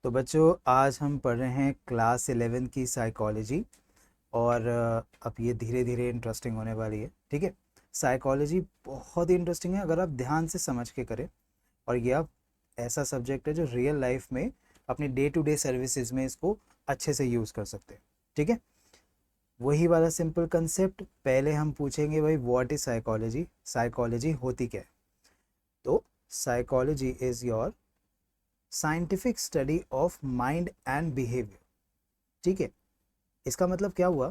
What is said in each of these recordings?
तो बच्चों आज हम पढ़ रहे हैं क्लास 11 की साइकोलॉजी। और अब ये धीरे धीरे इंटरेस्टिंग होने वाली है। ठीक है। साइकोलॉजी बहुत ही इंटरेस्टिंग है अगर आप ध्यान से समझ के करें। और ये आप ऐसा सब्जेक्ट है जो रियल लाइफ में अपनी डे टू डे सर्विसेज में इसको अच्छे से यूज़ कर सकते हैं। ठीक है। वही वाला सिंपल कंसेप्ट पहले हम पूछेंगे, भाई व्हाट इज साइकोलॉजी, साइकोलॉजी होती क्या है। तो psychology is your scientific study of mind and behaviour. ठीक है। इसका मतलब क्या हुआ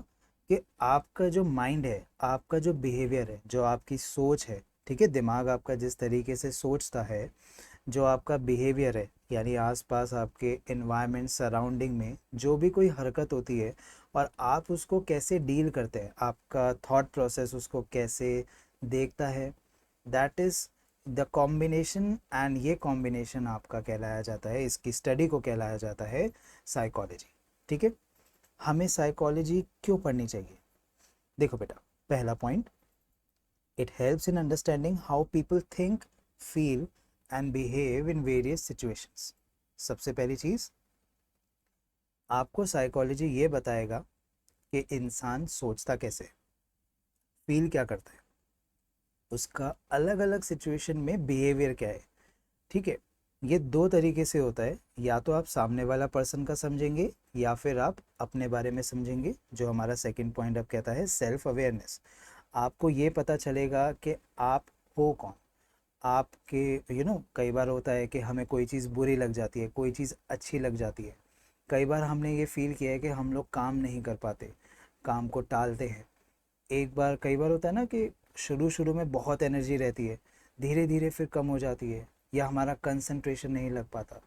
कि आपका जो माइंड है, आपका जो बिहेवियर है, जो आपकी सोच है, ठीक है, दिमाग आपका जिस तरीके से सोचता है, जो आपका बिहेवियर है, यानी आसपास आपके एनवायरनमेंट सराउंडिंग में जो भी कोई हरकत होती है और आप उसको कैसे डील करते हैं, आपका थॉट प्रोसेस उसको कैसे देखता है, that is the combination. And ये कॉम्बिनेशन आपका कहलाया जाता है, इसकी स्टडी को कहलाया जाता है साइकोलॉजी। ठीक है। हमें साइकोलॉजी क्यों पढ़नी चाहिए? देखो बेटा, पहला point, it helps in understanding how people think, feel and behave in various situations. सबसे पहली चीज़, आपको साइकोलॉजी ये बताएगा कि इंसान सोचता कैसे है, फील क्या करता है, उसका अलग अलग सिचुएशन में बिहेवियर क्या है। ठीक है। ये दो तरीके से होता है, या तो आप सामने वाला पर्सन का समझेंगे या फिर आप अपने बारे में समझेंगे, जो हमारा सेकंड पॉइंट अब कहता है सेल्फ अवेयरनेस। आपको ये पता चलेगा कि आप हो कौन। आपके कई बार होता है कि हमें कोई चीज़ बुरी लग जाती है, कोई चीज़ अच्छी लग जाती है। कई बार हमने ये फील किया है कि हम लोग काम नहीं कर पाते, काम को टालते हैं। एक बार कई बार होता है ना कि शुरू शुरू में बहुत एनर्जी रहती है, धीरे धीरे फिर कम हो जाती है, या हमारा कंसंट्रेशन नहीं लग पाता।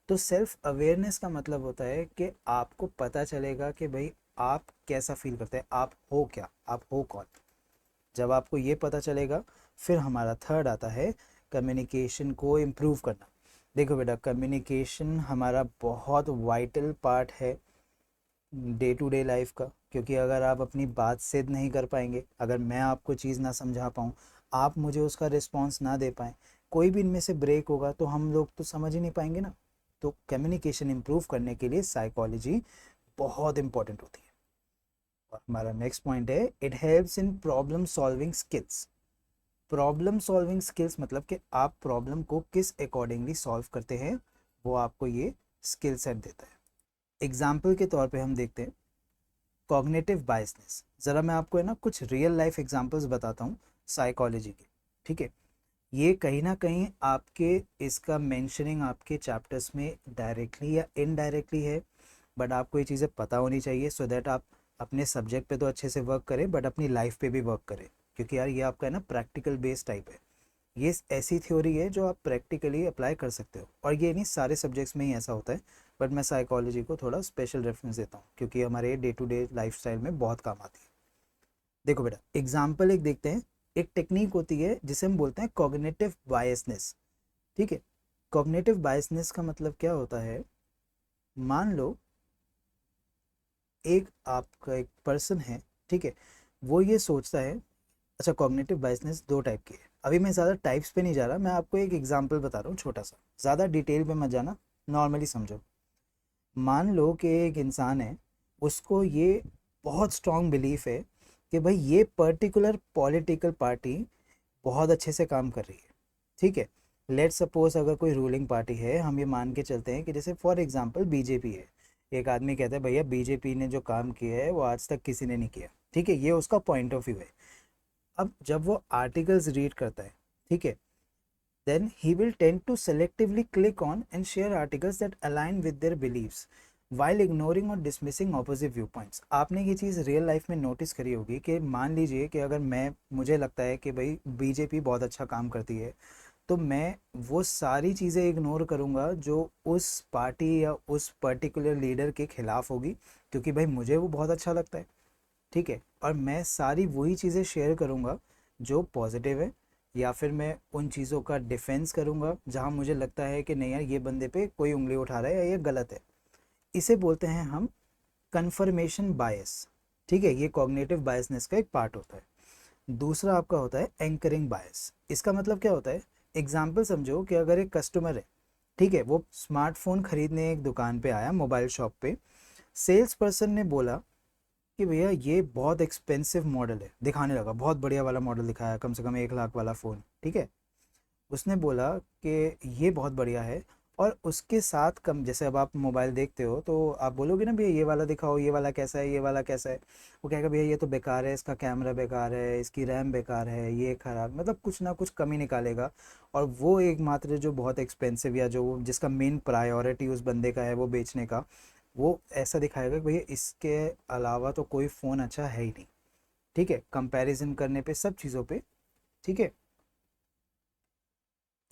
तो सेल्फ अवेयरनेस का मतलब होता है कि आपको पता चलेगा कि भाई आप कैसा फील करते हैं, आप हो क्या, आप हो कौन। जब आपको ये पता चलेगा, फिर हमारा थर्ड आता है कम्युनिकेशन को इम्प्रूव करना। देखो बेटा, कम्युनिकेशन हमारा बहुत वाइटल पार्ट है डे टू डे लाइफ का। क्योंकि अगर आप अपनी बात सिद्ध नहीं कर पाएंगे, अगर मैं आपको चीज़ ना समझा पाऊँ, आप मुझे उसका रिस्पॉन्स ना दे पाएँ, कोई भी इनमें से ब्रेक होगा तो हम लोग तो समझ ही नहीं पाएंगे ना। तो कम्युनिकेशन इम्प्रूव करने के लिए साइकोलॉजी बहुत इंपॉर्टेंट होती है। और हमारा नेक्स्ट पॉइंट है, it helps in problem solving skills. Problem solving skills मतलब कि आप प्रॉब्लम को किस अकॉर्डिंगली सॉल्व करते हैं, वो आपको ये स्किल सेट देता है। एग्जाम्पल के तौर पे हम देखते हैं कॉग्निटिव बायसनेस। ज़रा मैं आपको है ना कुछ रियल लाइफ एग्जांपल्स बताता हूँ साइकोलॉजी के। ठीक है। ये कहीं ना कहीं आपके, इसका मेंशनिंग आपके चैप्टर्स में डायरेक्टली या इनडायरेक्टली है, बट आपको ये चीज़ें पता होनी चाहिए सो दैट आप अपने सब्जेक्ट पे तो अच्छे से वर्क करें बट अपनी लाइफ पे भी वर्क करें। क्योंकि यार ये आपका है ना प्रैक्टिकल बेस्ड टाइप है। ये ऐसी थ्योरी है जो आप प्रैक्टिकली अप्लाई कर सकते हो, और ये नहीं सारे सब्जेक्ट्स में ही ऐसा होता है। बट मैं साइकोलॉजी को थोड़ा स्पेशल रेफरेंस देता हूँ क्योंकि हमारे डे टू डे लाइफस्टाइल में बहुत काम आती है। देखो बेटा, एग्जाम्पल एक देखते हैं। एक टेक्निक होती है जिसे हम बोलते हैं कॉग्निटिव बायसनेस। ठीक है। कॉग्निटिव बायसनेस का मतलब क्या होता है, मान लो एक आपका एक पर्सन है। ठीक है। वो ये सोचता है, अच्छा, कॉग्निटिव बायसनेस दो टाइप की है। अभी मैं ज़्यादा टाइप्स पे नहीं जा रहा, मैं आपको एक एग्जांपल बता रहा हूँ छोटा सा, ज़्यादा डिटेल पे मत जाना, नॉर्मली समझो। मान लो कि एक इंसान है, उसको ये बहुत स्ट्रॉन्ग बिलीफ है कि भाई ये पर्टिकुलर पॉलिटिकल पार्टी बहुत अच्छे से काम कर रही है। ठीक है। लेट सपोज अगर कोई रूलिंग पार्टी है, हम ये मान के चलते हैं कि जैसे फॉर एग्जांपल बीजेपी है। एक आदमी कहता है भैया बीजेपी ने जो काम किया है वो आज तक किसी ने नहीं किया। ठीक है, ये उसका पॉइंट ऑफ व्यू है। अब जब वो आर्टिकल्स रीड करता है, ठीक है, then he will tend to selectively click on and share articles that align with their beliefs while ignoring or dismissing opposite viewpoints। आपने ये चीज़ रियल लाइफ में नोटिस करी होगी कि मान लीजिए कि अगर मैं, मुझे लगता है कि भाई बीजेपी बहुत अच्छा काम करती है, तो मैं वो सारी चीज़ें इग्नोर करूँगा जो उस पार्टी या उस पर्टिकुलर लीडर के खिलाफ होगी, क्योंकि भाई मुझे वो बहुत अच्छा लगता है। ठीक है। और मैं सारी वही चीज़ें शेयर करूँगा जो पॉजिटिव है, या फिर मैं उन चीज़ों का डिफेंस करूँगा जहाँ मुझे लगता है कि नहीं यार ये बंदे पे कोई उंगली उठा रहा है या ये गलत है। इसे बोलते हैं हम कन्फर्मेशन बायस। ठीक है, ये कॉग्निटिव बायसनेस का एक पार्ट होता है। दूसरा आपका होता है एंकरिंग बायस। इसका मतलब क्या होता है, एग्जाम्पल समझो कि अगर एक कस्टमर है, ठीक है, वो स्मार्टफोन खरीदने एक दुकान पे आया, मोबाइल शॉप पे। सेल्स पर्सन ने बोला कि भैया ये बहुत एक्सपेंसिव मॉडल है, दिखाने लगा, बहुत बढ़िया वाला मॉडल दिखाया, कम से कम 1 लाख वाला फ़ोन, ठीक है। उसने बोला कि ये बहुत बढ़िया है, और उसके साथ कम, जैसे अब आप मोबाइल देखते हो तो आप बोलोगे ना भैया ये वाला दिखाओ, ये वाला कैसा है, ये वाला कैसा है। वो कहेगा भैया ये तो बेकार है, इसका कैमरा बेकार है, इसकी रैम बेकार है, ये खराब, मतलब कुछ ना कुछ कमी निकालेगा। और वो एकमात्र जो बहुत एक्सपेंसिव, या जो जिसका मेन प्रायोरिटी उस बंदे का है वो बेचने का, वो ऐसा दिखाएगा कि भैया इसके अलावा तो कोई फ़ोन अच्छा है ही नहीं। ठीक है, कंपैरिजन करने पे, सब चीज़ों पे। ठीक है,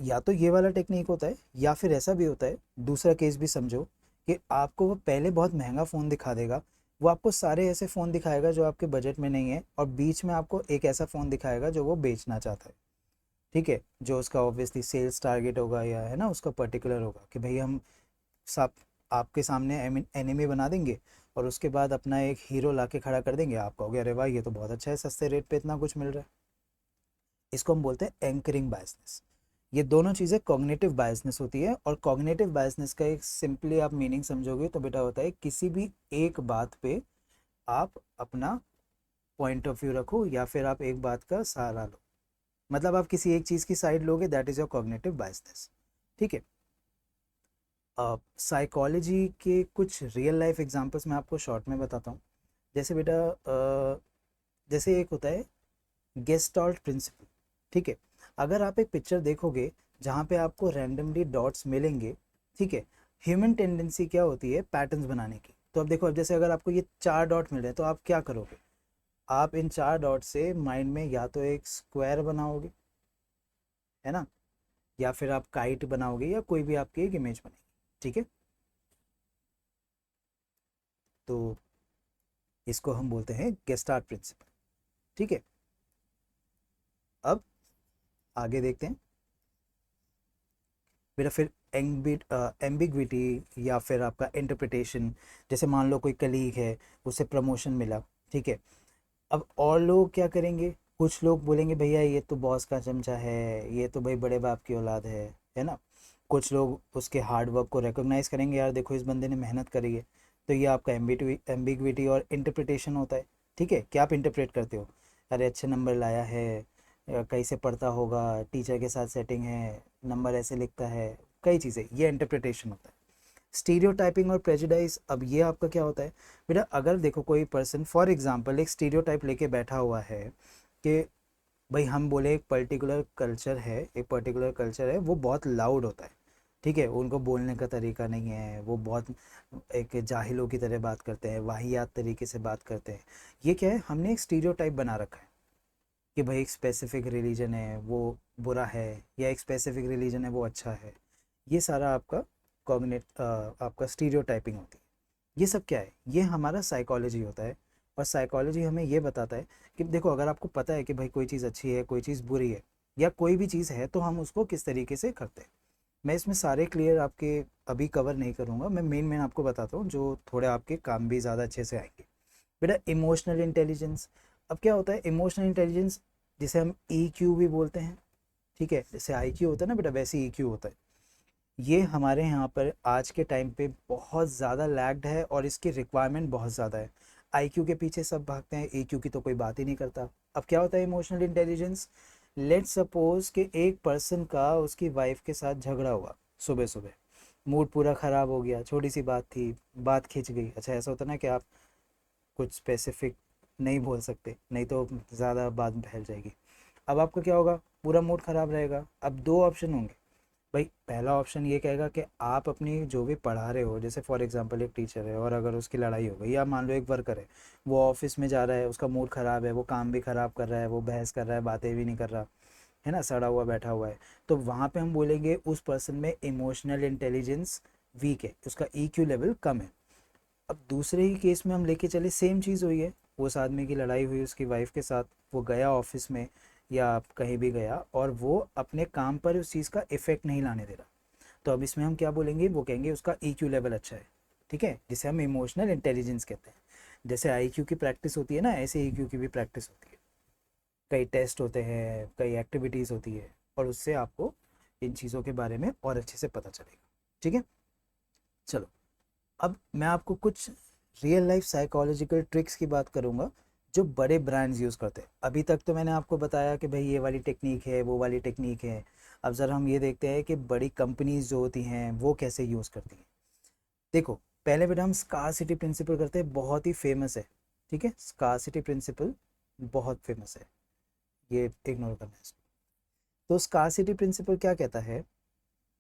या तो ये वाला टेक्निक होता है, या फिर ऐसा भी होता है, दूसरा केस भी समझो, कि आपको वो पहले बहुत महंगा फ़ोन दिखा देगा, वो आपको सारे ऐसे फ़ोन दिखाएगा जो आपके बजट में नहीं है, और बीच में आपको एक ऐसा फ़ोन दिखाएगा जो वो बेचना चाहता है। ठीक है, जो उसका ऑब्वियसली सेल्स टारगेट होगा, या है ना उसका पर्टिकुलर होगा कि भाई हम सब आपके सामने एनिमी बना देंगे, और उसके बाद अपना एक हीरो ला के खड़ा कर देंगे, आप कहोगे अरे भाई ये तो बहुत अच्छा है, सस्ते रेट पे इतना कुछ मिल रहा है। इसको हम बोलते हैं एंकरिंग बायसनेस। ये दोनों चीज़ें कॉग्निटिव बायसनेस होती है, और कॉग्निटिव बायसनेस का एक सिंपली आप मीनिंग समझोगे तो बेटा होता है किसी भी एक बात पे आप अपना पॉइंट ऑफ व्यू रखो, या फिर आप एक बात का सहारा लो, मतलब आप किसी एक चीज़ की साइड लोगे, that is your cognitive biasness. ठीक है। साइकोलॉजी के कुछ रियल लाइफ एग्जांपल्स मैं आपको शॉर्ट में बताता हूँ। जैसे बेटा जैसे एक होता है गेस्टाल्ट प्रिंसिपल। ठीक है, अगर आप एक पिक्चर देखोगे जहाँ पे आपको रैंडमली डॉट्स मिलेंगे, ठीक है, ह्यूमन टेंडेंसी क्या होती है पैटर्न्स बनाने की। तो अब देखो, अब जैसे अगर आपको ये 4 डॉट मिल रहे हैं तो आप क्या करोगे, आप इन 4 डॉट से माइंड में या तो एक स्क्वायर बनाओगे, है ना, या फिर आप काइट बनाओगे, या कोई भी आपकी एक इमेज बनेगी। ठीक है, तो इसको हम बोलते हैं गेस्टार्ट प्रिंसिपल। ठीक है, अब आगे देखते हैं मेरा, फिर एम्बिग्विटी, या फिर आपका इंटरप्रिटेशन। जैसे मान लो कोई कलीग है, उसे प्रमोशन मिला, ठीक है, अब और लोग क्या करेंगे, कुछ लोग बोलेंगे भैया ये तो बॉस का चमचा है, ये तो भाई बड़े बाप की औलाद है ना। कुछ लोग उसके हार्ड वर्क को रिकॉग्नाइज करेंगे, यार देखो इस बंदे ने मेहनत करी है। तो ये आपका एम्बिग्विटी और इंटरप्रिटेशन होता है। ठीक है, क्या आप इंटरप्रेट करते हो, अरे अच्छे नंबर लाया है, कहीं से पढ़ता होगा, टीचर के साथ सेटिंग है, नंबर ऐसे लिखता है, कई चीज़ें, ये इंटरप्रिटेशन होता है। स्टीरियोटाइपिंग और प्रेजुडाइज, अब ये आपका क्या होता है बेटा, अगर देखो कोई पर्सन फॉर एग्जांपल एक स्टीरियोटाइप लेके बैठा हुआ है कि भाई हम बोले एक पर्टिकुलर कल्चर है, एक पर्टिकुलर कल्चर है वो बहुत लाउड होता है। ठीक है, उनको बोलने का तरीका नहीं है, वो बहुत एक जाहिलों की तरह बात करते हैं, वाहियात तरीके से बात करते हैं। ये क्या है, हमने एक स्टीरियोटाइप बना रखा है कि भाई एक स्पेसिफिक रिलीजन है वो बुरा है, या एक स्पेसिफिक रिलीजन है वो अच्छा है। ये सारा आपका आपका स्टीरियोटाइपिंग होती है। ये सब क्या है, ये हमारा साइकोलॉजी होता है। और साइकोलॉजी हमें ये बताता है कि देखो अगर आपको पता है कि भाई कोई चीज़ अच्छी है, कोई चीज़ बुरी है, या कोई भी चीज़ है, तो हम उसको किस तरीके से करते हैं। मैं इसमें सारे क्लियर आपके अभी कवर नहीं करूँगा, मैं मेन मेन आपको बताता हूँ जो थोड़े आपके काम भी ज़्यादा अच्छे से आएंगे। बेटा इमोशनल इंटेलिजेंस, अब क्या होता है इमोशनल इंटेलिजेंस, जिसे हम EQ भी बोलते हैं। ठीक है, जैसे IQ होता है ना बेटा, वैसे EQ होता है। ये हमारे यहाँ पर आज के टाइम पे बहुत ज़्यादा लैग्ड है, और इसकी रिक्वायरमेंट बहुत ज़्यादा है। IQ के पीछे सब भागते हैं, EQ की तो कोई बात ही नहीं करता। अब क्या होता है इमोशनल इंटेलिजेंस, लेट्स सपोज कि एक पर्सन का उसकी वाइफ के साथ झगड़ा हुआ, सुबह सुबह मूड पूरा ख़राब हो गया, छोटी सी बात थी, बात खिंच गई। अच्छा, ऐसा होता है ना कि आप कुछ स्पेसिफिक नहीं बोल सकते, नहीं तो ज़्यादा बात फैल जाएगी। अब आपका क्या होगा, पूरा मूड ख़राब रहेगा। अब दो ऑप्शन होंगे भाई, पहला ऑप्शन ये कहेगा कि आप अपनी जो भी पढ़ा रहे हो, जैसे फॉर एग्जांपल एक टीचर है और अगर उसकी लड़ाई हो गई, या मान लो एक वर्कर है, वो ऑफिस में जा रहा है, उसका मूड ख़राब है, वो काम भी ख़राब कर रहा है, वो बहस कर रहा है, बातें भी नहीं कर रहा है ना, सड़ा हुआ बैठा हुआ है, तो वहाँ पे हम बोलेंगे उस पर्सन में इमोशनल इंटेलिजेंस वीक है, उसका EQ लेवल कम है। अब दूसरे ही केस में हम लेके चले, सेम चीज़ हुई है, उस आदमी की लड़ाई हुई उसकी वाइफ के साथ, वो गया ऑफिस में या कहीं भी गया, और वो अपने काम पर उस चीज़ का इफेक्ट नहीं लाने दे रहा। तो अब इसमें हम क्या बोलेंगे, वो कहेंगे उसका EQ लेवल अच्छा है। ठीक है, जिसे हम इमोशनल इंटेलिजेंस कहते हैं। जैसे IQ की प्रैक्टिस होती है ना, ऐसे EQ की भी प्रैक्टिस होती है। कई टेस्ट होते हैं, कई एक्टिविटीज़ होती है, और उससे आपको इन चीज़ों के बारे में और अच्छे से पता चलेगा। ठीक है। चलो, अब मैं आपको कुछ रियल लाइफ साइकोलॉजिकल ट्रिक्स की बात करूंगा जो बड़े ब्रांड्स यूज़ करते हैं। अभी तक तो मैंने आपको बताया कि भाई ये वाली टेक्निक है, वो वाली टेक्निक है। अब ज़रा हम ये देखते हैं कि बड़ी कंपनीज जो होती हैं वो कैसे यूज़ करती हैं। देखो, पहले बेटा हम स्कार्सिटी प्रिंसिपल करते हैं, बहुत ही फेमस है। ठीक है, स्कार्सिटी प्रिंसिपल बहुत फेमस है, ये इग्नोर करना है इसको। तो स्कार्सिटी प्रिंसिपल क्या कहता है,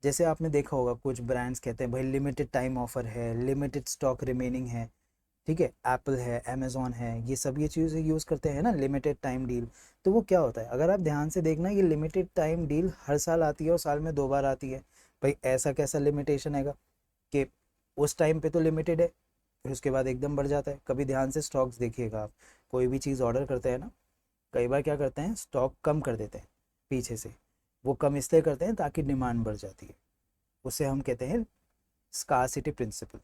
जैसे आपने देखा होगा कुछ ब्रांड्स कहते हैं भाई लिमिटेड टाइम ऑफर है, लिमिटेड स्टॉक रिमेनिंग है। ठीक है, एप्पल है, अमेजोन है, ये सब ये चीज़ें यूज़ करते हैं ना, लिमिटेड टाइम डील। तो वो क्या होता है, अगर आप ध्यान से देखना, ये लिमिटेड टाइम डील हर साल आती है और साल में 2 बार आती है। भाई ऐसा कैसा लिमिटेशन है कि उस टाइम पे तो लिमिटेड है, फिर उसके बाद एकदम बढ़ जाता है। कभी ध्यान से स्टॉक्स देखिएगा आप, कोई भी चीज़ ऑर्डर करते हैं ना, कई बार क्या करते हैं, स्टॉक कम कर देते हैं पीछे से। वो कम इसलिए करते हैं ताकि डिमांड बढ़ जाती है, उसे हम कहते हैं स्कार्सिटी प्रिंसिपल।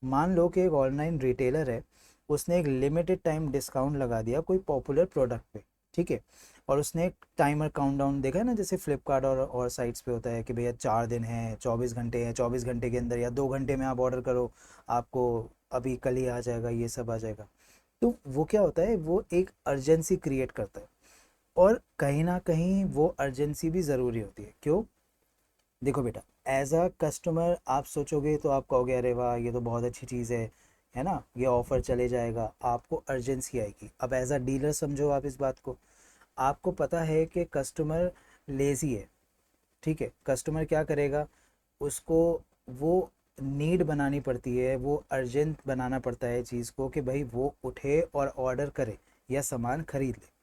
मान लो कि एक ऑनलाइन रिटेलर है, उसने एक लिमिटेड टाइम डिस्काउंट लगा दिया कोई पॉपुलर प्रोडक्ट पे। ठीक है, और उसने एक टाइमर काउंटडाउन देखा है ना, जैसे फ्लिपकार्ट और साइट्स पे होता है कि भैया 4 दिन है, 24 घंटे हैं, 24 घंटे के अंदर या 2 घंटे में आप ऑर्डर करो, आपको अभी कल ही आ जाएगा, ये सब आ जाएगा। तो वो क्या होता है, वो एक अर्जेंसी क्रिएट करता है, और कहीं ना कहीं वो अर्जेंसी भी ज़रूरी होती है। क्यों? देखो बेटा, एज अ कस्टमर आप सोचोगे तो आप कहोगे अरे वाह ये तो बहुत अच्छी चीज़ है ना, ये ऑफ़र चले जाएगा, आपको अर्जेंसी आएगी। अब एज अ डीलर समझो आप इस बात को, आपको पता है कि कस्टमर लेज़ी है। ठीक है, कस्टमर क्या करेगा, उसको वो नीड बनानी पड़ती है, वो अर्जेंट बनाना पड़ता है चीज़ को कि भाई वो उठे और ऑर्डर करे या सामान खरीद ले।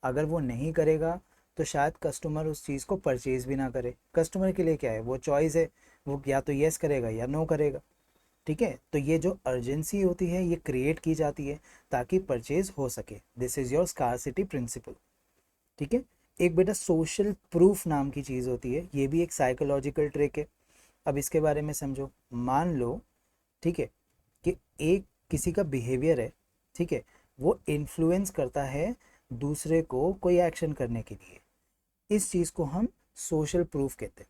अगर वो नहीं करेगा तो शायद कस्टमर उस चीज़ को परचेज़ भी ना करे। कस्टमर के लिए क्या है, वो चॉइस है, वो या तो येस करेगा या नो करेगा। ठीक है, तो ये जो अर्जेंसी होती है ये क्रिएट की जाती है ताकि परचेज हो सके। This is your scarcity principle. ठीक है, एक बेटा सोशल प्रूफ नाम की चीज़ होती है, ये भी एक साइकोलॉजिकल ट्रिक है। अब इसके बारे में समझो। मान लो, ठीक है, कि एक किसी का बिहेवियर है, ठीक है, वो इन्फ्लुएंस करता है दूसरे को कोई एक्शन करने के लिए, इस चीज़ को हम सोशल प्रूफ कहते हैं।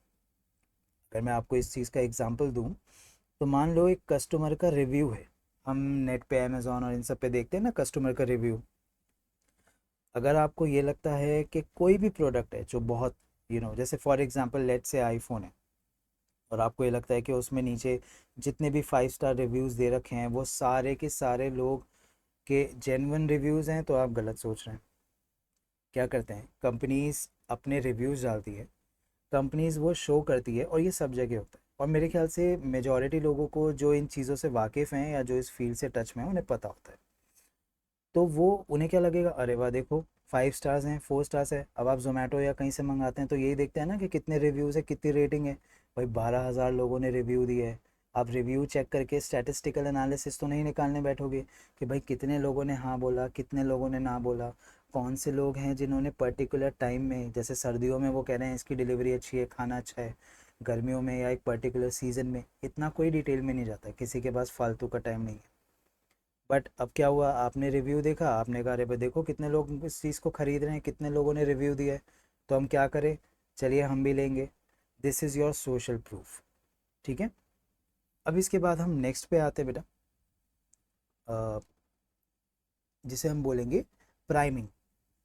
अगर मैं आपको इस चीज़ का एग्जांपल दूं, तो मान लो एक कस्टमर का रिव्यू है, हम नेट पे अमेज़ॉन और इन सब पे देखते हैं ना कस्टमर का रिव्यू। अगर आपको ये लगता है कि कोई भी प्रोडक्ट है जो बहुत जैसे फॉर एग्जांपल लेट से आईफोन है, और आपको ये लगता है कि उसमें नीचे जितने भी 5 स्टार रिव्यूज़ दे रखे हैं वो सारे के सारे लोग के जेन्युइन रिव्यूज़ हैं, तो आप गलत सोच रहे हैं। क्या करते हैं, कंपनीज अपने रिव्यूज़ डालती है, कंपनीज वो शो करती है, और ये सब जगह होता है। और मेरे ख्याल से मेजॉरिटी लोगों को जो इन चीज़ों से वाकिफ़ हैं या जो इस फील्ड से टच में हैं उन्हें पता होता है। तो वो उन्हें क्या लगेगा, अरे वाह देखो 5 स्टार्स हैं, 4 स्टार्स है। अब आप जोमेटो या कहीं से मंगाते हैं तो यही देखते हैं ना कि कितने रिव्यूज़ है, कितनी रेटिंग है। भाई 12,000 लोगों ने रिव्यू दिया है। आप रिव्यू चेक करके स्टैटिस्टिकल एनालिसिस तो नहीं निकालने बैठोगे कि भाई कितने लोगों ने हाँ बोला, कितने लोगों ने ना बोला, कौन से लोग हैं जिन्होंने पर्टिकुलर टाइम में, जैसे सर्दियों में वो कह रहे हैं इसकी डिलीवरी अच्छी है, खाना अच्छा है, गर्मियों में या एक पर्टिकुलर सीज़न में, इतना कोई डिटेल में नहीं जाता, किसी के पास फालतू का टाइम नहीं है। बट अब क्या हुआ, आपने रिव्यू देखा, आपने कहा अरे भाई देखो कितने लोग इस चीज़ को खरीद रहे हैं, कितने लोगों ने रिव्यू दिया है, तो हम क्या करें, चलिए हम भी लेंगे। This is your social proof. ठीक है, अब इसके बाद हम नेक्स्ट पे आते हैं बेटा, अ, जिसे हम बोलेंगे प्राइमिंग।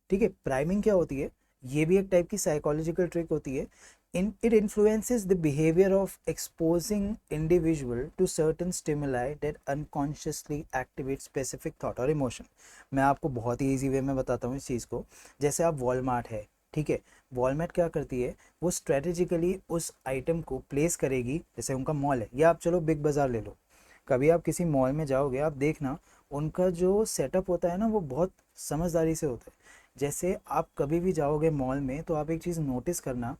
ठीक है, प्राइमिंग क्या होती है, ये भी एक टाइप की साइकोलॉजिकल ट्रिक होती है। In it influences the behaviour of exposing individual to certain stimuli that unconsciously activate specific thought और इमोशन। मैं आपको बहुत ही ईजी वे में बताता हूँ इस चीज़ को। जैसे आप वॉलमार्ट है, ठीक है, वॉलमार्ट क्या करती है, वो स्ट्रेटेजिकली उस आइटम को प्लेस करेगी, जैसे उनका मॉल है, या आप चलो बिग बाज़ार ले लो। कभी आप किसी मॉल में जाओगे, आप देखना उनका जो सेटअप होता है ना वो बहुत समझदारी से होता है। जैसे आप कभी भी जाओगे मॉल में तो आप एक चीज़ नोटिस करना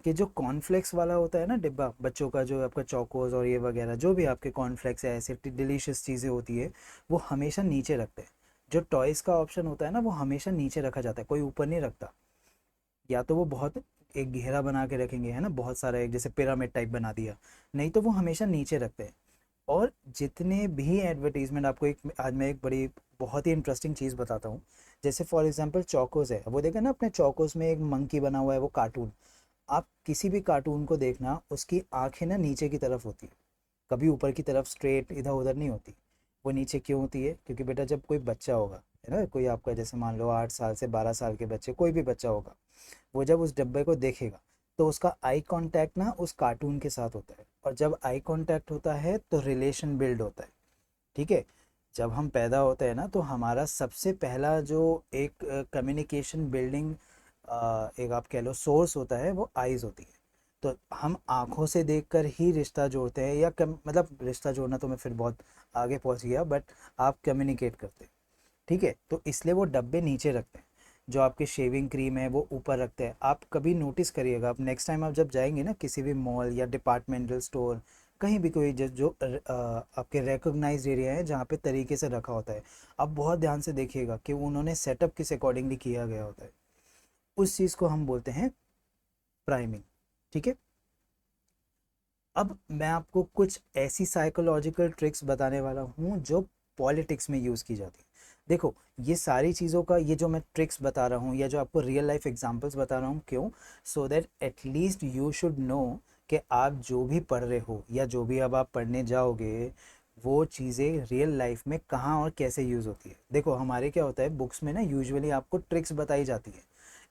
कि जो कॉर्नफ्लेक्स वाला होता है ना डिब्बा बच्चों का, जो आपका चोकोज और ये वगैरह जो भी आपके कॉर्नफ्लेक्स है, ऐसे डिलीशियस चीज़ें होती है, वो हमेशा नीचे रखते हैं। जो टॉयज़ का ऑप्शन होता है ना वो हमेशा नीचे रखा जाता है, कोई ऊपर नहीं रखता। या तो वो बहुत एक घेरा बना के रखेंगे, है ना, बहुत सारा एक जैसे पिरामिड टाइप बना दिया, नहीं तो वो हमेशा नीचे रखते हैं। और जितने भी एडवर्टीजमेंट, आपको एक आज मैं एक बड़ी बहुत ही इंटरेस्टिंग चीज़ बताता हूँ। जैसे फॉर एग्जांपल चौकोस है, वो देखें ना अपने चौकोस में एक मंकी बना हुआ है, वो कार्टून। आप किसी भी कार्टून को देखना, उसकी आंखें ना नीचे की तरफ होती है, कभी ऊपर की तरफ स्ट्रेट इधर उधर नहीं होती। वो नीचे क्यों होती है? क्योंकि बेटा जब कोई बच्चा होगा, है ना, कोई आपका जैसे मान लो 8 साल से 12 साल के बच्चे, कोई भी बच्चा होगा, वो जब उस डब्बे को देखेगा तो उसका आई कांटेक्ट ना उस कार्टून के साथ होता है, और जब आई कांटेक्ट होता है तो रिलेशन बिल्ड होता है। ठीक है। जब हम पैदा होते हैं ना तो हमारा सबसे पहला जो एक कम्युनिकेशन बिल्डिंग एक आप कह लो सोर्स होता है, वो आइज़ होती है। तो हम आँखों से देखकर ही रिश्ता जोड़ते हैं, या मतलब रिश्ता जोड़ना तो मैं फिर बहुत आगे पहुंच गया, बट आप कम्युनिकेट करते हैं। ठीक है, तो इसलिए वो डब्बे नीचे रखते हैं। जो आपके शेविंग क्रीम है वो ऊपर रखते हैं। आप कभी नोटिस करिएगा, आप नेक्स्ट टाइम आप जब जाएंगे ना किसी भी मॉल या डिपार्टमेंटल स्टोर, कहीं भी कोई जो आपके रिकॉग्नाइज्ड एरिया है जहाँ पे तरीके से रखा होता है, आप बहुत ध्यान से देखिएगा कि उन्होंने सेटअप किस अकॉर्डिंगली किया गया होता है। उस चीज़ को हम बोलते हैं प्राइमिंग। ठीक है। अब मैं आपको कुछ ऐसी साइकोलॉजिकल ट्रिक्स बताने वाला हूँ जो पॉलिटिक्स में यूज़ की जाती है। देखो, ये सारी चीज़ों का, ये जो मैं ट्रिक्स बता रहा हूँ या जो आपको रियल लाइफ एग्जांपल्स बता रहा हूँ, क्यों? So that at least you should know कि आप जो भी पढ़ रहे हो या जो भी अब आप पढ़ने जाओगे, वो चीज़ें रियल लाइफ में कहाँ और कैसे यूज़ होती है। देखो, हमारे क्या होता है, बुक्स में ना यूजुअली आपको ट्रिक्स बताई जाती है,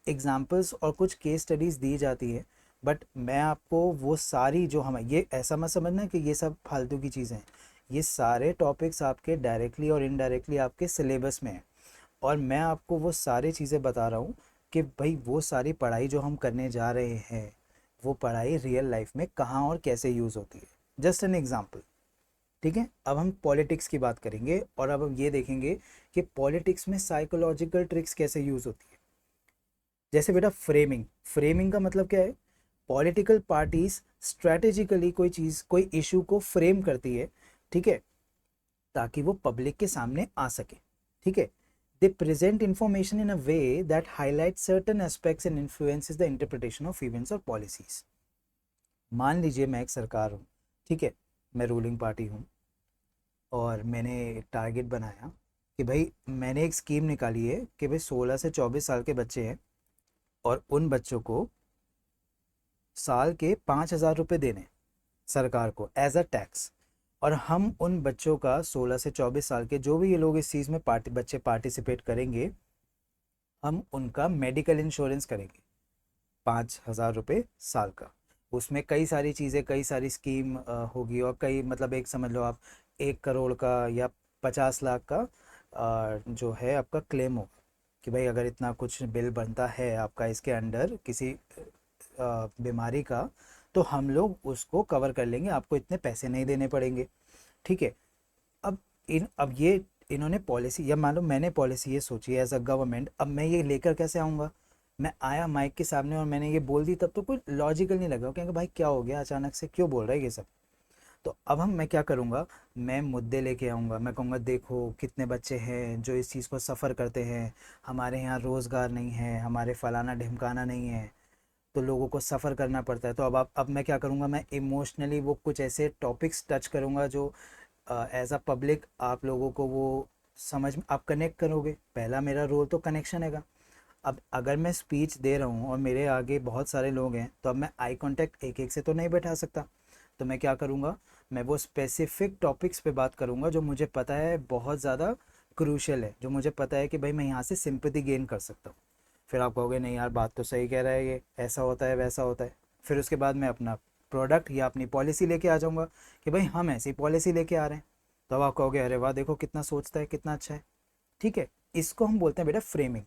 एग्जाम्पल्स और कुछ केस स्टडीज़ दी जाती है, बट मैं आपको वो सारी जो हम, ये ऐसा मत समझना कि ये सब फालतू की चीज़ें हैं। ये सारे टॉपिक्स आपके डायरेक्टली और इनडायरेक्टली आपके सिलेबस में हैं, और मैं आपको वो सारी चीज़ें बता रहा हूँ कि भाई वो सारी पढ़ाई जो हम करने जा रहे हैं, वो पढ़ाई रियल लाइफ में कहाँ और कैसे यूज़ होती है। Just an example. ठीक है, अब हम पॉलिटिक्स की बात करेंगे, और अब हम ये देखेंगे कि पॉलिटिक्स में साइकोलॉजिकल ट्रिक्स कैसे यूज़ होती है। जैसे बेटा फ्रेमिंग, फ्रेमिंग का मतलब क्या है? पॉलिटिकल पार्टीज स्ट्रेटेजिकली कोई चीज़, कोई इशू को फ्रेम करती है, ठीक है, ताकि वो पब्लिक के सामने आ सके। ठीक है। दे present information in a way that highlight certain aspects and influences the interpretation of events और पॉलिसीज। मान लीजिए मैं एक सरकार हूँ, ठीक है, मैं रूलिंग पार्टी हूँ, और मैंने एक टारगेट बनाया कि भाई मैंने एक स्कीम निकाली है कि भाई 16 से 24 साल के बच्चे हैं, और उन बच्चों को साल के 5,000 रुपये देने सरकार को एज अ टैक्स। और हम उन बच्चों का, 16 से 24 साल के जो भी ये लोग इस चीज़ में बच्चे पार्टिसिपेट करेंगे, हम उनका मेडिकल इंश्योरेंस करेंगे 5,000 रुपये साल का। उसमें कई सारी चीज़ें, कई सारी स्कीम होगी, और कई, मतलब एक समझ लो आप 1 करोड़ का या 50 लाख का जो है आपका क्लेम होगा, कि भाई अगर इतना कुछ बिल बनता है आपका इसके अंडर किसी बीमारी का, तो हम लोग उसको कवर कर लेंगे, आपको इतने पैसे नहीं देने पड़ेंगे। ठीक है। अब अब ये इन्होंने पॉलिसी, या मान लो मैंने पॉलिसी ये सोची है एज अ गवर्नमेंट, अब मैं ये लेकर कैसे आऊँगा? मैं आया माइक के सामने और मैंने ये बोल दी, तब तो कोई लॉजिकल नहीं लगा, क्योंकि भाई क्या हो गया अचानक से, क्यों बोल रहा है ये सब। तो अब मैं क्या करूँगा, मैं मुद्दे लेके आऊँगा, मैं कहूँगा देखो कितने बच्चे हैं जो इस चीज़ को सफ़र करते हैं, हमारे यहाँ रोज़गार नहीं है, हमारे फलाना ढिमकाना नहीं है, तो लोगों को सफ़र करना पड़ता है। तो अब मैं क्या करूँगा, मैं इमोशनली वो कुछ ऐसे टॉपिक्स टच करूँगा जो एज अ पब्लिक आप लोगों को वो समझ में, आप कनेक्ट करोगे। पहला मेरा रोल तो कनेक्शन हैगा। अब अगर मैं स्पीच दे रहा हूँ और मेरे आगे बहुत सारे लोग हैं, तो अब मैं आई कांटेक्ट एक एक से तो नहीं बैठा सकता। तो मैं क्या करूँगा, मैं वो स्पेसिफिक टॉपिक्स पे बात करूँगा जो मुझे पता है बहुत ज़्यादा क्रूशियल है, जो मुझे पता है कि भाई मैं यहाँ से सिंपैथी गेन कर सकता हूँ। फिर आप कहोगे नहीं यार, बात तो सही कह रहा है, ये ऐसा होता है वैसा होता है। फिर उसके बाद मैं अपना प्रोडक्ट या अपनी पॉलिसी लेके आ जाऊँगा कि भाई हम ऐसी पॉलिसी लेके आ रहे हैं। तो अब आप कहोगे अरे वाह, देखो कितना सोचता है, कितना अच्छा है। ठीक है। इसको हम बोलते हैं बेटा फ्रेमिंग,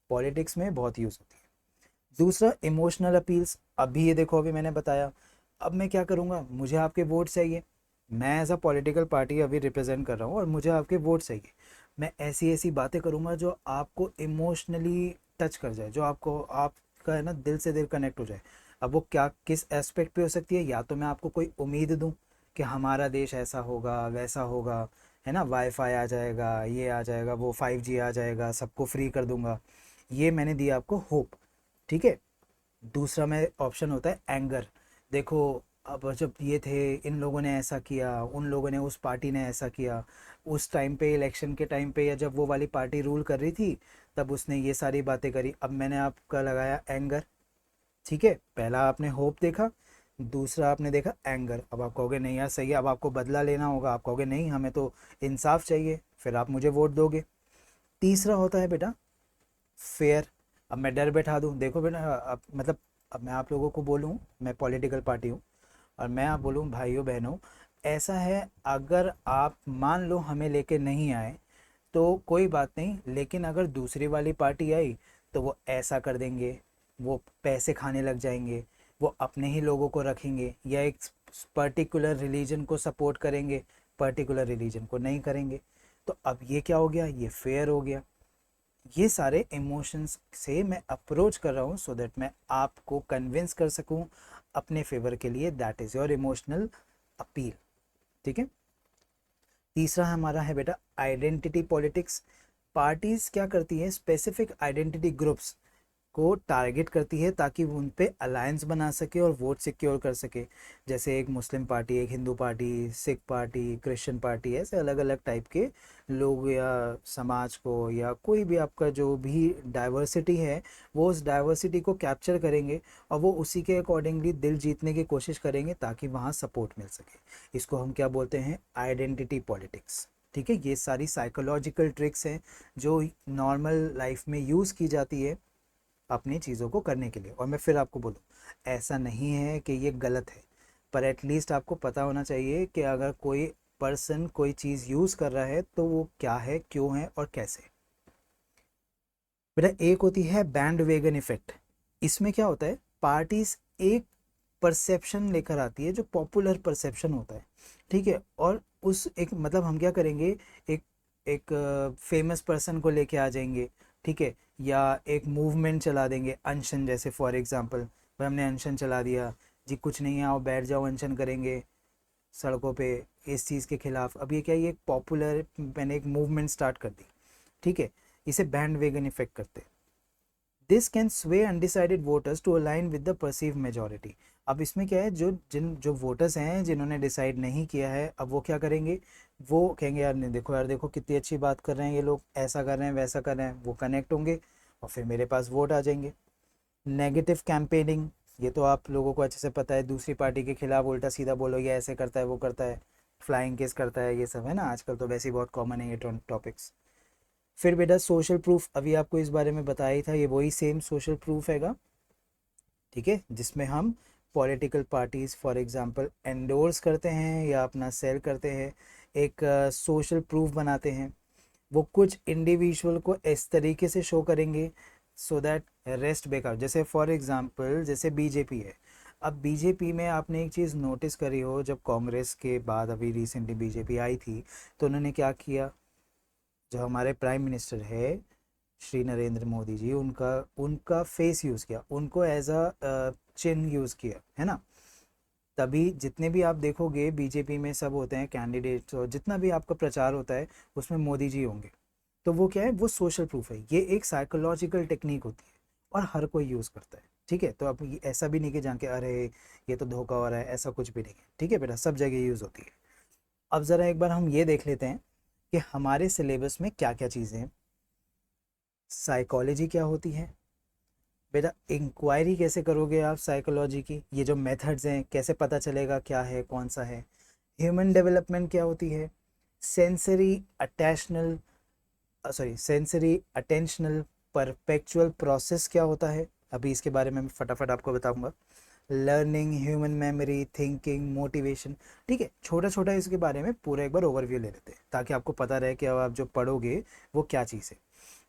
पॉलिटिक्स में बहुत यूज़ होती है। दूसरा, इमोशनल अपील्स। अभी ये देखो, अभी मैंने बताया, अब मैं क्या करूँगा, मुझे आपके वोट चाहिए, मैं एज अ पॉलिटिकल पार्टी अभी रिप्रेजेंट कर रहा हूँ और मुझे आपके वोट चाहिए। मैं ऐसी ऐसी बातें करूँगा जो आपको इमोशनली टच कर जाए, जो आपको, आपका है ना, दिल से दिल कनेक्ट हो जाए। अब वो क्या, किस एस्पेक्ट पे हो सकती है? या तो मैं आपको कोई उम्मीद दूँ कि हमारा देश ऐसा होगा वैसा होगा, है ना, वाईफाई आ जाएगा, ये आ जाएगा, वो 5G आ जाएगा, सबको फ्री कर दूंगा, ये मैंने दिया आपको होप। ठीक है। दूसरा में ऑप्शन होता है एंगर। देखो, अब जब ये थे, इन लोगों ने ऐसा किया, उन लोगों ने, उस पार्टी ने ऐसा किया, उस टाइम पे, इलेक्शन के टाइम पे, या जब वो वाली पार्टी रूल कर रही थी, तब उसने ये सारी बातें करी। अब मैंने आपका लगाया एंगर। ठीक है, पहला आपने होप देखा, दूसरा आपने देखा एंगर। अब आप कहोगे नहीं यार सही है, अब आपको बदला लेना होगा, आप कहोगे नहीं हमें तो इंसाफ चाहिए, फिर आप मुझे वोट दोगे। तीसरा होता है बेटा फेयर। अब मैं डर बैठा दूं, देखो बेटा अब मतलब अब मैं आप लोगों को बोलूं मैं पॉलिटिकल पार्टी हूं और मैं आप बोलूं भाइयों बहनों, ऐसा है अगर आप मान लो हमें लेके नहीं आए तो कोई बात नहीं, लेकिन अगर दूसरी वाली पार्टी आई तो वो ऐसा कर देंगे, वो पैसे खाने लग जाएंगे, वो अपने ही लोगों को रखेंगे या एक पर्टिकुलर रिलीजन को सपोर्ट करेंगे, पर्टिकुलर रिलीजन को नहीं करेंगे। तो अब ये क्या हो गया, ये फेयर हो गया। ये सारे इमोशंस से मैं अप्रोच कर रहा हूँ सो दैट मैं आपको कन्विंस कर सकूँ अपने फेवर के लिए, that is your emotional appeal. ठीक है, तीसरा हमारा है बेटा आइडेंटिटी पॉलिटिक्स। पार्टीज क्या करती है, स्पेसिफिक आइडेंटिटी ग्रुप्स को टारगेट करती है ताकि वो उन पे अलायंस बना सके और वोट सिक्योर कर सके। जैसे एक मुस्लिम पार्टी, एक Hindu party, Sikh party, Christian party, ऐसे अलग अलग टाइप के लोग या समाज को या कोई भी आपका जो भी डाइवर्सिटी है वो उस डाइवर्सिटी को कैप्चर करेंगे और वो उसी के अकॉर्डिंगली दिल जीतने की कोशिश करेंगे ताकि वहाँ सपोर्ट मिल सके। इसको हम क्या बोलते हैं, आइडेंटिटी पॉलिटिक्स। ठीक है, ये सारी साइकोलॉजिकल ट्रिक्स हैं जो नॉर्मल लाइफ में यूज़ की जाती है अपनी चीज़ों को करने के लिए। और मैं फिर आपको बोलूँ ऐसा नहीं है कि ये गलत है, पर एटलीस्ट आपको पता होना चाहिए कि अगर कोई पर्सन कोई चीज़ यूज़ कर रहा है तो वो क्या है, क्यों है और कैसे। बेटा एक होती है बैंड वेगन इफेक्ट। इसमें क्या होता है, पार्टीज एक परसेप्शन लेकर आती है जो पॉपुलर परसेप्शन होता है। ठीक है, और उस एक मतलब हम क्या करेंगे, एक एक फेमस पर्सन को लेके आ जाएंगे। ठीक है, या एक मूवमेंट चला देंगे, अनशन जैसे फॉर एग्जांपल भाई हमने अनशन चला दिया जी, कुछ नहीं है आओ बैठ जाओ अनशन करेंगे सड़कों पे इस चीज़ के खिलाफ। अब ये क्या, ये एक पॉपुलर मैंने एक मूवमेंट स्टार्ट कर दी। ठीक है, इसे बैंड वेगन इफेक्ट करते हैं। This can sway undecided voters to align with the perceive majority. अब इसमें क्या है, जो वोटर्स हैं जिन्होंने डिसाइड नहीं किया है, अब वो क्या करेंगे, वो कहेंगे यार नहीं देखो यार देखो कितनी अच्छी बात कर रहे हैं ये लोग, ऐसा कर रहे हैं वैसा कर रहे हैं, वो कनेक्ट होंगे और फिर मेरे पास वोट आ जाएंगे। नेगेटिव कैंपेनिंग, ये तो आप लोगों को अच्छे से पता है, दूसरी पार्टी के खिलाफ उल्टा सीधा बोलोगे ऐसे करता है वो करता है, फ्लाइंग केस करता है, ये सब है ना आजकल तो वैसे ही बहुत कॉमन है ये टॉपिक्स। फिर बेटा सोशल प्रूफ, अभी आपको इस बारे में बताया ही था, ये वही सेम सोशल प्रूफ हैगा। ठीक है, जिसमें हम political parties for example endorse करते हैं या अपना सेल करते हैं, एक सोशल प्रूफ बनाते हैं। वो कुछ इंडिविजुअल को इस तरीके से शो करेंगे सो दैट रेस्ट बेकआउट। जैसे फॉर एग्जांपल जैसे बीजेपी है, अब बीजेपी में आपने एक चीज़ नोटिस करी हो, जब कांग्रेस के बाद अभी रिसेंटली बीजेपी आई थी तो उन्होंने क्या किया, जो हमारे प्राइम मिनिस्टर है श्री नरेंद्र मोदी जी, उनका उनका फेस यूज़ किया, उनको एज अ चिन्ह यूज़ किया है ना। तभी जितने भी आप देखोगे बीजेपी में सब होते हैं कैंडिडेट्स और जितना भी आपका प्रचार होता है उसमें मोदी जी होंगे। तो वो क्या है, वो सोशल प्रूफ है, ये एक साइकोलॉजिकल टेक्निक होती है और हर कोई यूज़ करता है। ठीक है, तो अब ऐसा भी नहीं कि जान के अरे ये तो धोखा हो रहा है, ऐसा कुछ भी नहीं है। ठीक है बेटा, सब जगह यूज़ होती है। अब ज़रा एक बार हम ये देख लेते हैं कि हमारे सिलेबस में क्या क्या चीज़ें हैं। साइकोलॉजी क्या होती है बेटा, इंक्वायरी कैसे करोगे आप साइकोलॉजी की, ये जो मेथड्स हैं कैसे पता चलेगा क्या है कौन सा है। ह्यूमन डेवलपमेंट क्या होती है, sensory attentional sensory attentional perceptual process क्या होता है, अभी इसके बारे में मैं फटाफट आपको बताऊंगा। Learning, human memory, thinking, motivation. ठीक है, छोटा छोटा इसके बारे में पूरा एक बार ओवरव्यू ले लेते हैं ताकि आपको पता रहे कि अब आप जो पढ़ोगे वो क्या चीज़ है।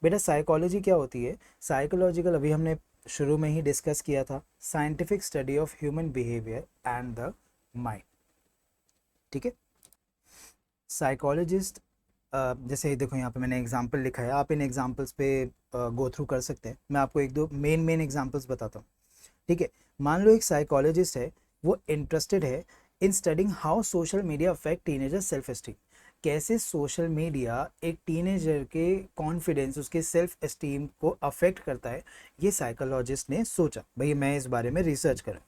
बेटा साइकोलॉजी क्या होती है, साइकोलॉजिकल अभी हमने शुरू में ही डिस्कस किया था, scientific study of human behaviour and the mind. ठीक है, साइकोलॉजिस्ट जैसे देखो यहाँ पे मैंने एग्जांपल लिखा है, आप इन एग्जांपल्स पे गो थ्रू कर सकते हैं, मैं आपको एक दो मेन एग्जांपल्स बताता हूँ। ठीक है, मान लो एक साइकोलॉजिस्ट है, वो इंटरेस्टेड है इन studying how social media affect teenager self esteem. कैसे सोशल मीडिया एक टीनेजर के कॉन्फिडेंस, उसके सेल्फ एस्टीम को अफेक्ट करता है, ये साइकोलॉजिस्ट ने सोचा भाई मैं इस बारे में रिसर्च करूँ।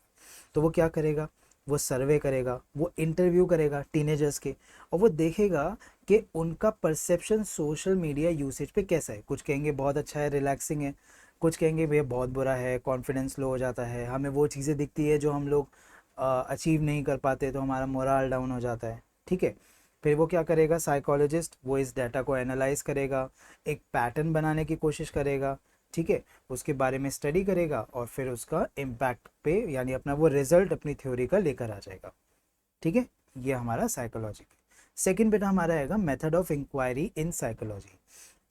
तो वो क्या करेगा, वो सर्वे करेगा, वो इंटरव्यू करेगा टीनेजर्स के और वो देखेगा कि उनका परसेप्शन सोशल मीडिया यूसेज पे कैसा है। कुछ कहेंगे बहुत अच्छा है, रिलैक्सिंग है, कुछ कहेंगे भैया बहुत बुरा है, कॉन्फिडेंस लो हो जाता है, हमें वो चीज़ें दिखती है जो हम लोग अचीव नहीं कर पाते, तो हमारा मोरल डाउन हो जाता है। ठीक है, फिर वो क्या करेगा साइकोलॉजिस्ट, वो इस डाटा को एनालाइज करेगा, एक पैटर्न बनाने की कोशिश करेगा। ठीक है, उसके बारे में स्टडी करेगा और फिर उसका इम्पैक्ट पे यानी अपना वो रिजल्ट अपनी थ्योरी का लेकर आ जाएगा। ठीक है, ये हमारा साइकोलॉजी। सेकेंड बेटा हमारा आएगा method of inquiry in psychology.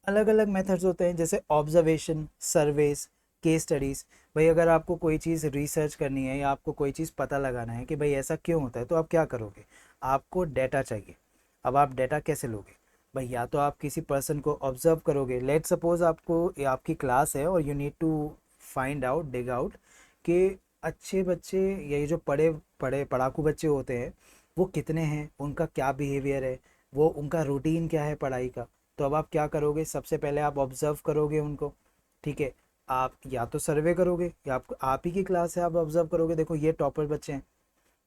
अलग अलग मेथड्स होते हैं, जैसे ऑब्जर्वेशन, सर्वेस, केस स्टडीज़। भाई अगर आपको कोई चीज़ रिसर्च करनी है या आपको कोई चीज़ पता लगाना है कि भाई ऐसा क्यों होता है, तो आप क्या करोगे, आपको डेटा चाहिए। अब आप डेटा कैसे लोगे भाई, या तो आप किसी पर्सन को ऑब्जर्व करोगे। लेट सपोज आपको आपकी क्लास है और you need to find out, dig out कि अच्छे बच्चे या ये जो पढ़े पढ़े पढ़ाकू बच्चे होते हैं वो कितने हैं, उनका क्या बिहेवियर है, वो उनका रूटीन क्या है पढ़ाई का। तो अब आप क्या करोगे, सबसे पहले आप ऑब्जर्व करोगे उनको। ठीक है, आप या तो सर्वे करोगे या आप ही की क्लास है, आप ऑब्जर्व करोगे, देखो ये टॉपर बच्चे हैं,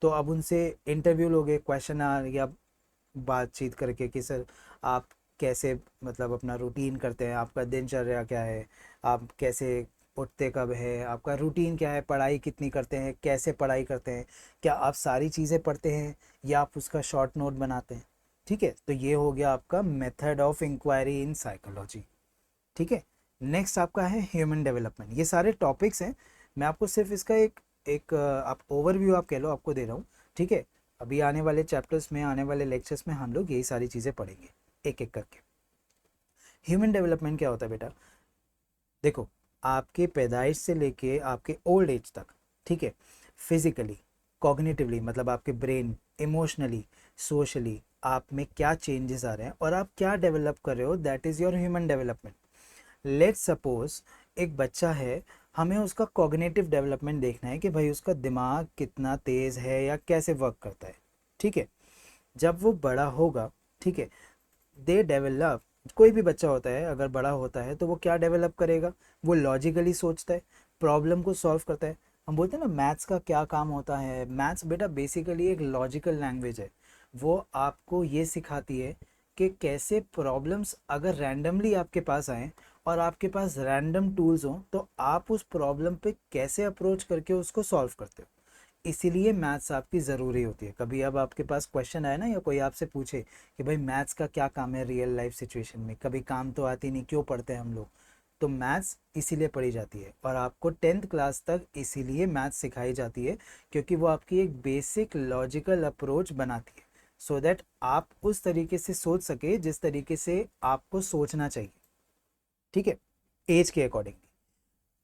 तो अब उनसे इंटरव्यू लोगे, क्वेश्चन आर या बातचीत करके कि सर आप कैसे मतलब अपना रूटीन करते हैं, आपका दिनचर्या क्या है, आप कैसे उठते कब है, आपका रूटीन क्या है, पढ़ाई कितनी करते हैं, कैसे पढ़ाई करते हैं, क्या आप सारी चीज़ें पढ़ते हैं या आप उसका शॉर्ट नोट बनाते हैं। ठीक है, तो ये हो गया आपका method of inquiry in psychology. ठीक है, नेक्स्ट आपका है ह्यूमन डेवलपमेंट। ये सारे टॉपिक्स हैं, मैं आपको सिर्फ इसका एक आप ओवरव्यू आप कह लो आपको दे रहा हूँ। ठीक है, अभी आने वाले चैप्टर्स में, आने वाले लेक्चर्स में हम लोग यही सारी चीज़ें पढ़ेंगे एक एक करके। ह्यूमन डेवलपमेंट क्या होता है बेटा, देखो आपके पैदाइश से लेके आपके ओल्ड एज तक, ठीक है, फिजिकली, कॉग्निटिवली मतलब आपके ब्रेन, इमोशनली, सोशली आप में क्या चेंजेस आ रहे हैं और आप क्या डेवलप कर रहे हो, that is your human development. Let's suppose एक बच्चा है, हमें उसका कॉग्निटिव डेवलपमेंट देखना है कि भाई उसका दिमाग कितना तेज़ है या कैसे वर्क करता है। ठीक है, जब वो बड़ा होगा, ठीक है, दे डेवलप, कोई भी बच्चा होता है अगर बड़ा होता है तो वो क्या डेवलप करेगा, वो लॉजिकली सोचता है, प्रॉब्लम को सॉल्व करता है। हम बोलते हैं ना मैथ्स का क्या काम होता है, मैथ्स बेटा बेसिकली एक लॉजिकल लैंग्वेज है। वो आपको ये सिखाती है कि कैसे प्रॉब्लम्स अगर रैंडमली आपके पास आए और आपके पास रैंडम टूल्स हों तो आप उस प्रॉब्लम पे कैसे अप्रोच करके उसको सॉल्व करते हो। इसीलिए मैथ्स आपकी ज़रूरी होती है। कभी अब आपके पास क्वेश्चन आए ना या कोई आपसे पूछे कि भाई मैथ्स का क्या काम है रियल लाइफ सिचुएशन में, कभी काम तो आती नहीं, क्यों पढ़ते हैं हम लोग, तो मैथ्स इसीलिए पढ़ी जाती है और आपको 10th क्लास तक इसीलिए मैथ्स सिखाई जाती है, क्योंकि वो आपकी एक बेसिक लॉजिकल अप्रोच बनाती है, सो दैट आप उस तरीके से सोच सके जिस तरीके से आपको सोचना चाहिए। ठीक है, एज के अकॉर्डिंग।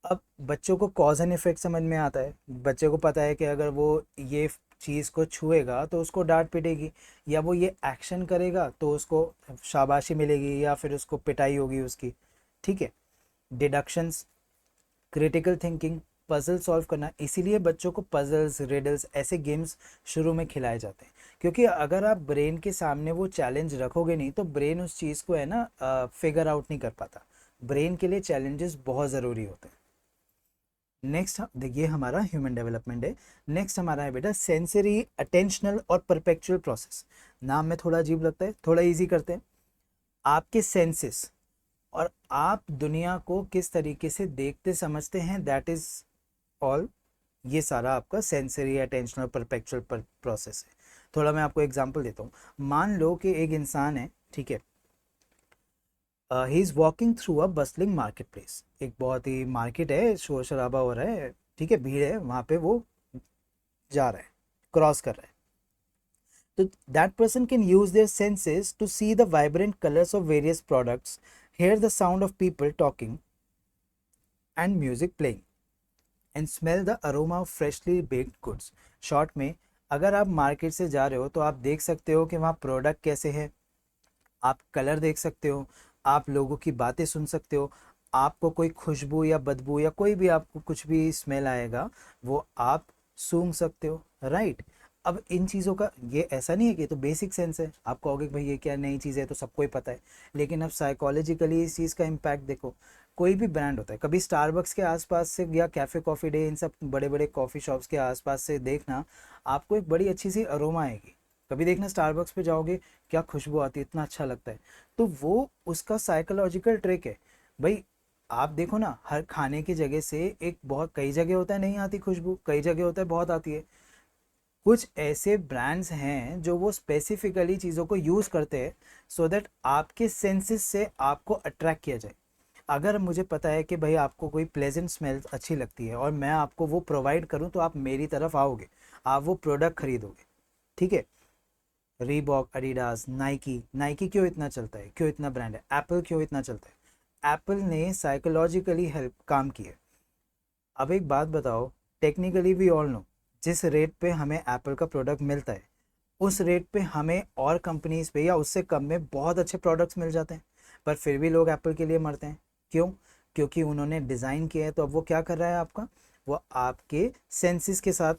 अब बच्चों को कॉज एंड इफेक्ट समझ में आता है, बच्चे को पता है कि अगर वो ये चीज़ को छुएगा तो उसको डांट पिटेगी, या वो ये एक्शन करेगा तो उसको शाबाशी मिलेगी या फिर उसको पिटाई होगी उसकी। ठीक है, deductions, critical thinking, puzzle solve करना, इसीलिए बच्चों को पजल्स, रिडल्स ऐसे गेम्स शुरू में खिलाए जाते हैं, क्योंकि अगर आप ब्रेन के सामने वो चैलेंज रखोगे नहीं तो ब्रेन उस चीज़ को है ना फिगर आउट नहीं कर पाता। ब्रेन के लिए चैलेंजेस बहुत ज़रूरी होते हैं। नेक्स्ट देखिए हमारा ह्यूमन डेवलपमेंट है। नेक्स्ट हमारा है बेटा सेंसरी, अटेंशनल और परपेचुअल प्रोसेस। नाम में थोड़ा अजीब लगता है, थोड़ा इजी करते हैं। आपके सेंसेस और आप दुनिया को किस तरीके से देखते समझते हैं, दैट इज ऑल, ये सारा आपका सेंसरी, अटेंशनल, परपेचुअल प्रोसेस है। थोड़ा मैं आपको एग्जांपल देता हूँ। मान लो कि एक इंसान है, ठीक है, he is walking through a bustling market place. एक बहुत ही मार्केट है, शोर शराबा हो रहा है, ठीक है, भीड़ है, वहाँ पे वो जा रहा है, क्रॉस कर रहा है। तो that person can use their senses to see the vibrant colours of various products, hear the sound of people talking and music playing and smell the aroma of freshly baked goods. Short में, अगर आप market से जा रहे हो तो आप देख सकते हो कि वहाँ प्रोडक्ट कैसे है, आप कलर देख सकते हो, आप लोगों की बातें सुन सकते हो, आपको कोई खुशबू या बदबू या कोई भी आपको कुछ भी स्मेल आएगा वो आप सूंघ सकते हो, राइट। अब इन चीज़ों का ये ऐसा नहीं है कि ये तो बेसिक सेंस है, आप कहोगे कि भाई ये क्या नई चीज़ है, तो सबको ही पता है। लेकिन अब साइकोलॉजिकली इस चीज़ का इम्पैक्ट देखो। कोई भी ब्रांड होता है, कभी स्टारबक्स के आसपास से या कैफ़े कॉफ़ी डे, इन सब बड़े बड़े कॉफ़ी शॉप्स के आसपास से देखना, आपको एक बड़ी अच्छी सी अरोमा आएगी। कभी देखना स्टारबक्स पे जाओगे, क्या खुशबू आती है, इतना अच्छा लगता है। तो वो उसका साइकोलॉजिकल ट्रिक है भाई। आप देखो ना, हर खाने की जगह से एक बहुत, कई जगह होता है नहीं आती खुशबू, कई जगह होता है बहुत आती है। कुछ ऐसे ब्रांड्स हैं जो वो स्पेसिफिकली चीज़ों को यूज़ करते हैं सो दैट आपके सेंसेस से आपको अट्रैक्ट किया जाए। अगर मुझे पता है कि भाई आपको कोई प्लेजेंट स्मेल अच्छी लगती है और मैं आपको वो प्रोवाइड करूं तो आप मेरी तरफ आओगे, आप वो प्रोडक्ट खरीदोगे। ठीक है। रीबॉक, एडिडास, नाइकी, नाइकी क्यों इतना चलता है, क्यों इतना ब्रांड है? एप्पल क्यों इतना चलता है? एप्पल ने साइकोलॉजिकली हेल्प काम किया। अब एक बात बताओ, टेक्निकली वी ऑल नो, जिस रेट पे हमें एप्पल का प्रोडक्ट मिलता है उस रेट पे हमें और कंपनीज पे या उससे कम में बहुत अच्छे प्रोडक्ट्स मिल जाते हैं, पर फिर भी लोग एप्पल के लिए मरते हैं। क्यों? क्योंकि उन्होंने डिज़ाइन किया है। तो अब वो क्या कर रहा है आपका, वो आपके सेंसेस के साथ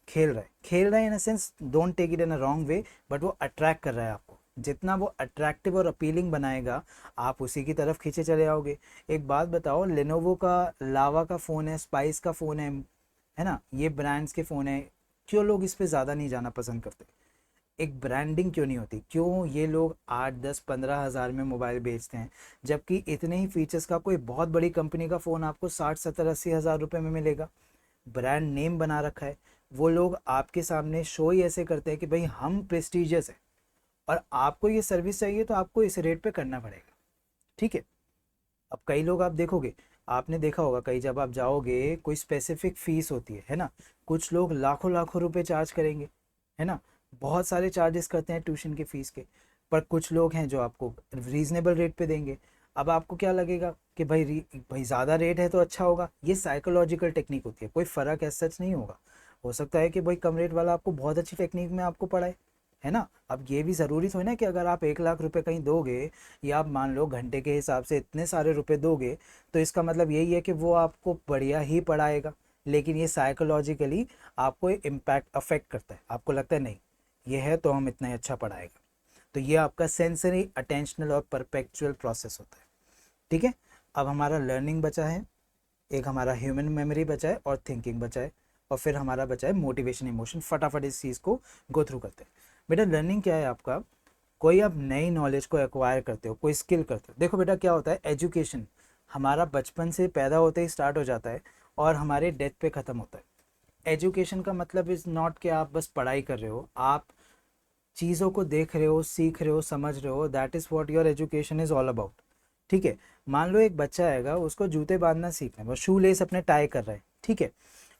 खेल रहा है in a sense, don't take it in a wrong way, but वो अट्रैक्ट कर रहा है आपको। जितना वो अट्रैक्टिव और अपीलिंग बनाएगा आप उसी की तरफ खींचे चले आओगे। एक बात बताओ, लेनोवो का लावा का फ़ोन है, स्पाइस का फ़ोन है ना, ये ब्रांड्स के फ़ोन है, क्यों लोग इस पे ज़्यादा नहीं जाना पसंद करते? एक ब्रांडिंग क्यों नहीं होती? क्यों ये लोग 8, 10, 15 हज़ार में मोबाइल बेचते हैं, जबकि इतने ही फीचर्स का कोई बहुत बड़ी कंपनी का फ़ोन आपको 60, 70, 80 हज़ार रुपये में मिलेगा? ब्रांड नेम बना रखा है। वो लोग आपके सामने शो ही ऐसे करते हैं कि भाई हम प्रेस्टिजियस है, और आपको ये सर्विस चाहिए तो आपको इस रेट पे करना पड़ेगा। ठीक है। अब कई लोग आप देखोगे, आपने देखा होगा कई, जब आप जाओगे कोई स्पेसिफिक फीस होती है ना, कुछ लोग लाखों लाखों रुपए चार्ज करेंगे, है ना, बहुत सारे चार्जेस करते हैं ट्यूशन की फीस के। पर कुछ लोग हैं जो आपको रीजनेबल रेट पे देंगे। अब आपको क्या लगेगा कि भाई ज़्यादा रेट है तो अच्छा होगा? ये साइकोलॉजिकल टेक्निक होती है, कोई फ़र्क ऐसा सच नहीं होगा। हो सकता है कि भाई कम रेट वाला आपको बहुत अच्छी टेक्निक में आपको पढ़ाए, है ना। अब ये भी ज़रूरी थोड़ी ना कि अगर आप 1 लाख रुपए कहीं दोगे, या आप मान लो घंटे के हिसाब से इतने सारे रुपए दोगे, तो इसका मतलब यही है कि वो आपको बढ़िया ही पढ़ाएगा। लेकिन ये साइकोलॉजिकली आपको इम्पैक्ट अफेक्ट करता है, आपको लगता है नहीं ये है तो हम इतना ही अच्छा पढ़ाएगा। तो ये आपका सेंसरी, अटेंशनल और परपेचुअल प्रोसेस होता है। ठीक है। अब हमारा लर्निंग बचा है, एक हमारा ह्यूमन मेमोरी बचा है और थिंकिंग बचा है, और फिर हमारा बचा है मोटिवेशन, इमोशन। फटाफट इस चीज़ को गो थ्रू करते हैं। बेटा लर्निंग क्या है आपका? कोई आप नई नॉलेज को एक्वायर करते हो, कोई स्किल करते हो। देखो बेटा क्या होता है, एजुकेशन हमारा बचपन से पैदा होते ही स्टार्ट हो जाता है और हमारे डेथ पे ख़त्म होता है। एजुकेशन का मतलब इज़ नॉट कि आप बस पढ़ाई कर रहे हो, आप चीज़ों को देख रहे हो, सीख रहे हो, समझ रहे हो। That is what your education is all about. ठीक है। मान लो एक बच्चा आएगा, उसको जूते बांधना सीखना है, वो शू लेस अपने टाई कर रहा है। ठीक है।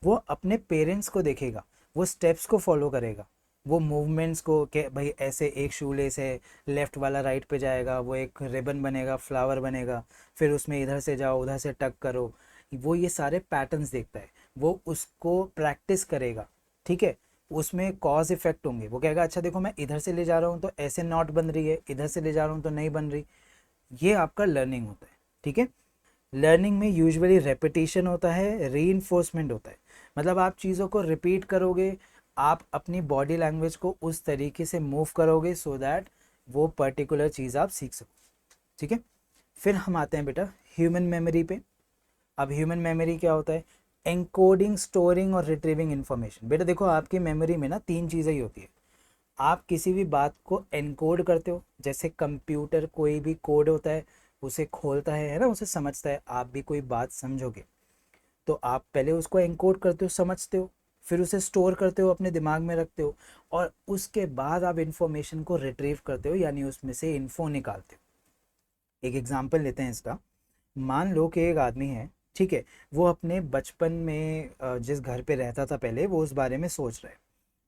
वो अपने पेरेंट्स को देखेगा, वो स्टेप्स को फॉलो करेगा, वो मूवमेंट्स को, कि भाई ऐसे एक शू लेस है, लेफ्ट वाला राइट पे जाएगा, वो एक रिबन बनेगा, फ्लावर बनेगा, फिर उसमें इधर से जाओ, उधर से टक करो। वो ये सारे पैटर्न्स देखता है, वो उसको प्रैक्टिस करेगा। ठीक है। उसमें कॉज इफेक्ट होंगे, वो कहेगा अच्छा देखो मैं इधर से ले जा रहा हूँ तो ऐसे नॉट बन रही है, इधर से ले जा रहा हूँ तो नहीं बन रही। ये आपका लर्निंग होता है। ठीक है। लर्निंग में यूजुअली रेपिटेशन होता है, रीइंफोर्समेंट होता है। मतलब आप चीज़ों को रिपीट करोगे, आप अपनी बॉडी लैंग्वेज को उस तरीके से मूव करोगे सो दैट वो पर्टिकुलर चीज़ आप सीख सको। ठीक है। फिर हम आते हैं बेटा ह्यूमन मेमोरी पे। अब ह्यूमन मेमोरी क्या होता है? एनकोडिंग, स्टोरिंग और रिट्रीविंग इन्फॉर्मेशन। बेटा देखो आपकी मेमोरी में ना तीन चीज़ें ही होती है। आप किसी भी बात को एनकोड करते हो, जैसे कंप्यूटर कोई भी कोड होता है उसे खोलता है ना, उसे समझता है। आप भी कोई बात समझोगे तो आप पहले उसको एनकोड करते हो, समझते हो, फिर उसे स्टोर करते हो, अपने दिमाग में रखते हो, और उसके बाद आप इंफॉर्मेशन को रिट्रीव करते हो, यानी उसमें से इन्फो निकालते हो। एक एग्जांपल लेते हैं इसका। मान लो कि एक आदमी है, ठीक है, वो अपने बचपन में जिस घर पे रहता था पहले, वो उस बारे में सोच रहा है।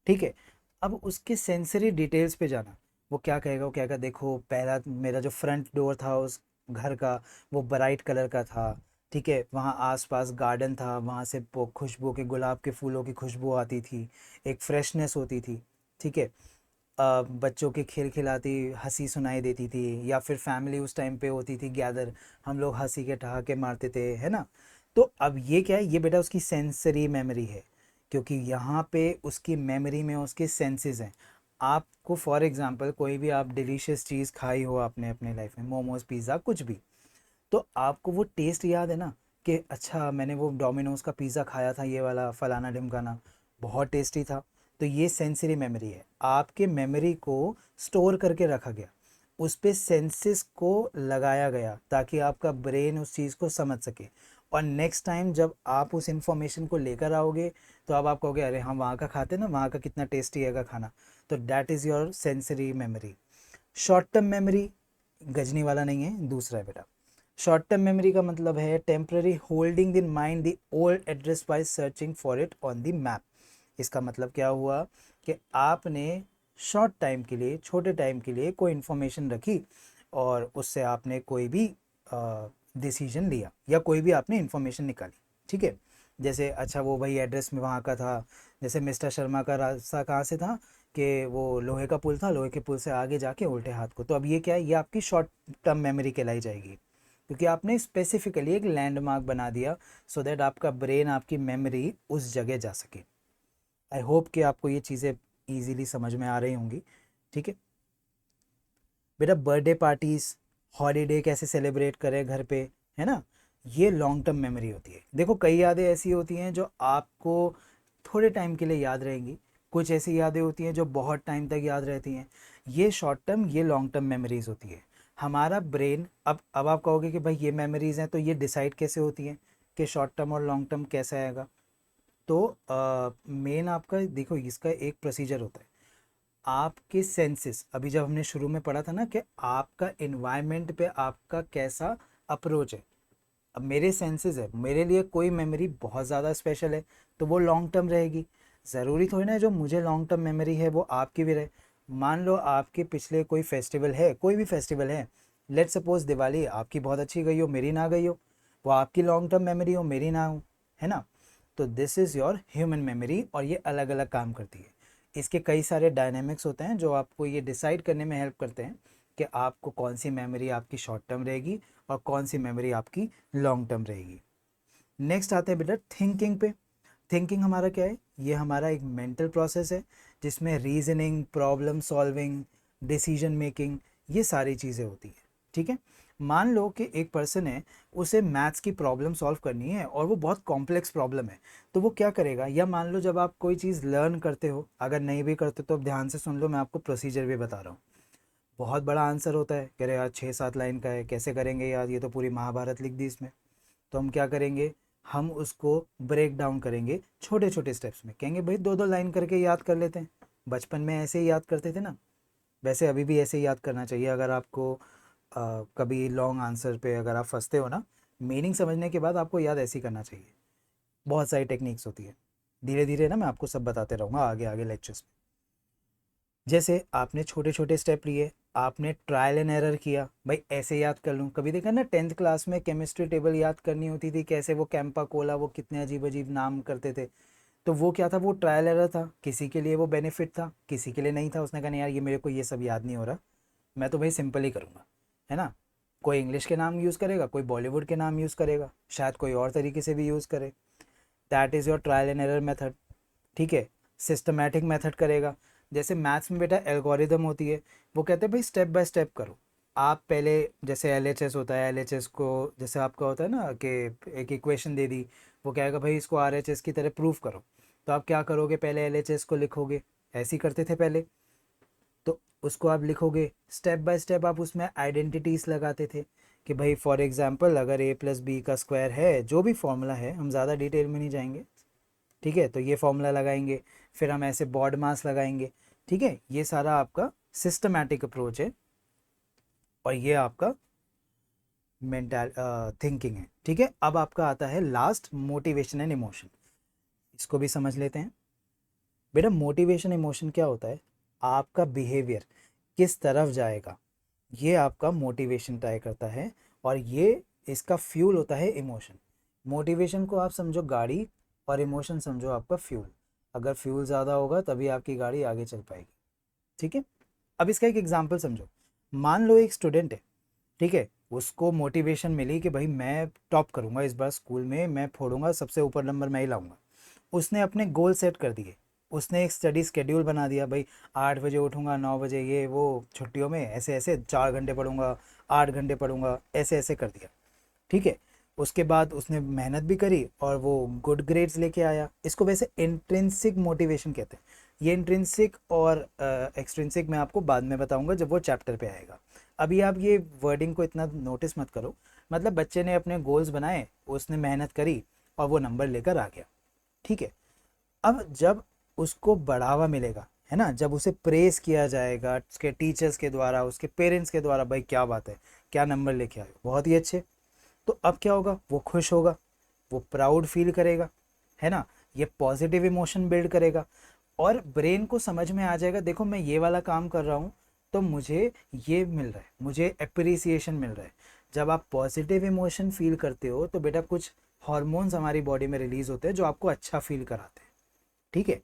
ठीक है। अब उसके सेंसरी डिटेल्स पे जाना, वो क्या कहेगा? वो कहेगा देखो पहला मेरा जो फ्रंट डोर था उस घर का, वो ब्राइट कलर का था। ठीक है। वहाँ आसपास गार्डन था, वहाँ से खुशबू के, गुलाब के फूलों की खुशबू आती थी, एक फ्रेशनेस होती थी। ठीक है। बच्चों के खेल खिलाती हंसी सुनाई देती थी, या फिर फैमिली उस टाइम पे होती थी गैदर, हम लोग हंसी के ठहाके मारते थे, है ना। तो अब ये क्या है? ये बेटा उसकी सेंसरी मेमोरी है, क्योंकि यहाँ पे उसकी मेमोरी में उसके सेंसेस हैं। आपको फॉर एग्जांपल कोई भी आप डिलीशियस चीज़ खाई हो आपने अपने लाइफ में, मोमोज, पिज़्ज़ा, कुछ भी, तो आपको वो टेस्ट याद है ना, कि अच्छा मैंने वो डोमिनोज का पिज़्ज़ा खाया था, ये वाला फलाना ढिमकाना, बहुत टेस्टी था। तो ये सेंसरी मेमोरी है, आपके मेमोरी को स्टोर करके रखा गया। उस पे सेंसेस को लगाया गया ताकि आपका ब्रेन उस चीज़ को समझ सके। और नेक्स्ट टाइम जब आप उस इंफॉर्मेशन को लेकर आओगे तो अब आप कहोगे अरे हम वहाँ का खाते ना, वहाँ का कितना टेस्टी है खाना। तो that is your sensory memory. Short term memory Ghajini वाला नहीं है, दूसरा है बेटा। शॉर्ट टर्म मेमोरी का मतलब है temporary holding in mind the old address by searching for it on the map. इसका मतलब क्या हुआ कि आपने शॉर्ट टाइम के लिए, छोटे टाइम के लिए कोई इन्फॉर्मेशन रखी और उससे आपने कोई भी डिसीजन लिया या कोई भी आपने इन्फॉर्मेशन निकाली, ठीक है। जैसे अच्छा वो वही एड्रेस में वहाँ का था, जैसे मिस्टर शर्मा का रास्ता कहाँ से था कि वो लोहे का पुल था, लोहे के पुल से आगे जाके उल्टे हाथ को। तो अब ये क्या है, ये आपकी शॉर्ट टर्म मेमोरी कहलाई जाएगी, क्योंकि आपने स्पेसिफिकली एक लैंडमार्क बना दिया सो दैट आपका ब्रेन, आपकी मेमोरी उस जगह जा सके। आई होप कि आपको ये चीज़ें ईजीली समझ में आ रही होंगी, ठीक है। बेटा बर्थडे पार्टीज़, हॉलीडे कैसे सेलिब्रेट करें घर पे, है ना, ये लॉन्ग टर्म मेमोरी होती है। देखो कई यादें ऐसी होती हैं जो आपको थोड़े टाइम के लिए याद रहेंगी, कुछ ऐसी यादें होती हैं जो बहुत टाइम तक याद रहती हैं। ये शॉर्ट टर्म, ये लॉन्ग टर्म मेमोरीज होती है। हमारा ब्रेन, अब आप कहोगे कि भाई ये मेमोरीज हैं तो ये डिसाइड कैसे होती हैं कि शॉर्ट टर्म और लॉन्ग टर्म कैसा आएगा। तो मेन आपका देखो इसका एक प्रोसीजर होता है। आपके सेंसेस, अभी जब हमने शुरू में पढ़ा था ना कि आपका एनवायरनमेंट पे आपका कैसा अप्रोच है। अब मेरे सेंसेस है, मेरे लिए कोई मेमोरी बहुत ज़्यादा स्पेशल है तो वो लॉन्ग टर्म रहेगी। ज़रूरी थोड़ी ना जो मुझे लॉन्ग टर्म मेमोरी है वो आपकी भी रहे। मान लो आपके पिछले कोई फेस्टिवल है, कोई भी फेस्टिवल है, लेट सपोज दिवाली आपकी बहुत अच्छी गई हो, मेरी ना गई हो, वो आपकी लॉन्ग टर्म मेमोरी हो, मेरी ना हो, है ना। तो this is your human memory और ये अलग अलग काम करती है। इसके कई सारे डायनेमिक्स होते हैं जो आपको ये डिसाइड करने में हेल्प करते हैं कि आपको कौन सी मेमोरी आपकी शॉर्ट टर्म रहेगी और कौन सी मेमोरी आपकी लॉन्ग टर्म रहेगी। नेक्स्ट आते हैं बेटा थिंकिंग पे। थिंकिंग हमारा क्या है, ये हमारा एक मेंटल प्रोसेस है जिसमें reasoning, problem solving, decision making, ये सारी चीज़ें होती हैं, ठीक है। मान लो कि एक पर्सन है, उसे मैथ्स की प्रॉब्लम सॉल्व करनी है और वो बहुत कॉम्प्लेक्स प्रॉब्लम है, तो वो क्या करेगा। या मान लो जब आप कोई चीज़ लर्न करते हो, अगर नहीं भी करते तो अब ध्यान से सुन लो, मैं आपको प्रोसीजर भी बता रहा हूँ। बहुत बड़ा आंसर होता है, कह रहे यार 6-7 लाइन का है, कैसे करेंगे यार, ये तो पूरी महाभारत लिख दी इसमें। तो हम क्या करेंगे, हम उसको ब्रेक डाउन करेंगे छोटे छोटे स्टेप्स में। कहेंगे भाई 2-2 लाइन करके याद कर लेते हैं, बचपन में ऐसे ही याद करते थे ना, वैसे अभी भी ऐसे ही याद करना चाहिए। अगर आपको कभी लॉन्ग आंसर पे अगर आप फंसते हो ना, मीनिंग समझने के बाद आपको याद ऐसे ही करना चाहिए। बहुत सारी टेक्निक्स होती है, धीरे धीरे ना मैं आपको सब बताते रहूँगा आगे आगे लेक्चर्स में। जैसे आपने छोटे छोटे स्टेप लिए, आपने ट्रायल एंड एरर किया, भाई ऐसे याद कर लूँ। कभी देखा ना 10th क्लास में केमिस्ट्री टेबल याद करनी होती थी, कैसे वो कैंपा कोला, वो कितने अजीब अजीब नाम करते थे। तो वो क्या था, वो ट्रायल एरर था, किसी के लिए वो बेनिफिट था, किसी के लिए नहीं था। उसने कहा नहीं यार ये मेरे को ये सब याद नहीं हो रहा, मैं तो भाई सिंपल ही करूँगा, है ना। कोई इंग्लिश के नाम यूज़ करेगा, कोई बॉलीवुड के नाम यूज़ करेगा, शायद कोई और तरीके से भी यूज़ करे। That is your trial and error method, ठीक है। सिस्टमैटिक मेथड करेगा, जैसे मैथ्स में बेटा एल्गोरिदम होती है, वो कहते हैं भाई स्टेप बाय स्टेप करो। आप पहले, जैसे एलएचएस होता है, एलएचएस को जैसे आपका होता है ना कि एक इक्वेशन दे दी, वो कहेगा भाई इसको आरएचएस की तरह प्रूव करो। तो आप क्या करोगे, पहले एलएचएस को लिखोगे, ऐसे ही करते थे पहले। तो उसको आप लिखोगे स्टेप बाय स्टेप, आप उसमें आइडेंटिटीज़ लगाते थे कि भाई फॉर एग्जांपल अगर a + b का स्क्वायर है, जो भी फॉर्मूला है, हम ज़्यादा डिटेल में नहीं जाएंगे, ठीक है। तो ये फॉर्मूला लगाएंगे, फिर हम ऐसे बॉड मास लगाएंगे, ठीक है। ये सारा आपका सिस्टमैटिक अप्रोच है और ये आपका मेंटल थिंकिंग है, ठीक है। अब आपका आता है लास्ट, मोटिवेशन एंड इमोशन। इसको भी समझ लेते हैं। बेटा मोटिवेशन इमोशन क्या होता है, आपका बिहेवियर किस तरफ जाएगा, ये आपका मोटिवेशन तय करता है। और ये इसका फ्यूल होता है इमोशन। मोटिवेशन को आप समझो गाड़ी और इमोशन समझो आपका फ्यूल। अगर फ्यूल ज़्यादा होगा तभी आपकी गाड़ी आगे चल पाएगी, ठीक है। अब इसका एक एग्जांपल समझो। मान लो एक स्टूडेंट है, ठीक है, उसको मोटिवेशन मिली कि भाई मैं टॉप करूंगा इस बार स्कूल में, मैं फोड़ूंगा, सबसे ऊपर नंबर मैं ही लाऊंगा। उसने अपने गोल सेट कर दिए, उसने एक स्टडी स्केड्यूल बना दिया, भाई 8 बजे उठूंगा, 9 बजे ये वो, छुट्टियों में ऐसे ऐसे 4 घंटे पढ़ूंगा, 8 घंटे पढ़ूंगा, ऐसे ऐसे कर दिया, ठीक है। उसके बाद उसने मेहनत भी करी और वो गुड ग्रेड्स लेके आया। इसको वैसे इंट्रिंसिक मोटिवेशन कहते हैं। ये इंट्रिंसिक और एक्सट्रिंसिक मैं आपको बाद में बताऊंगा जब वो चैप्टर पे आएगा। अभी आप ये वर्डिंग को इतना नोटिस मत करो, मतलब बच्चे ने अपने गोल्स बनाए, उसने मेहनत करी और वो नंबर लेकर आ गया, ठीक है। अब जब उसको बढ़ावा मिलेगा, है ना, जब उसे प्रेस किया जाएगा उसके टीचर्स के द्वारा, उसके पेरेंट्स के द्वारा, भाई क्या बात है, क्या नंबर लेके आए हो, बहुत ही अच्छे, तो अब क्या होगा, वो खुश होगा, वो प्राउड फील करेगा, है ना, ये पॉजिटिव इमोशन बिल्ड करेगा और ब्रेन को समझ में आ जाएगा, देखो मैं ये वाला काम कर रहा हूँ तो मुझे ये मिल रहा है, मुझे अप्रिसिएशन मिल रहा है। जब आप पॉजिटिव इमोशन फील करते हो तो बेटा कुछ हॉर्मोन्स हमारी बॉडी में रिलीज होते हैं जो आपको अच्छा फील कराते हैं, ठीक है।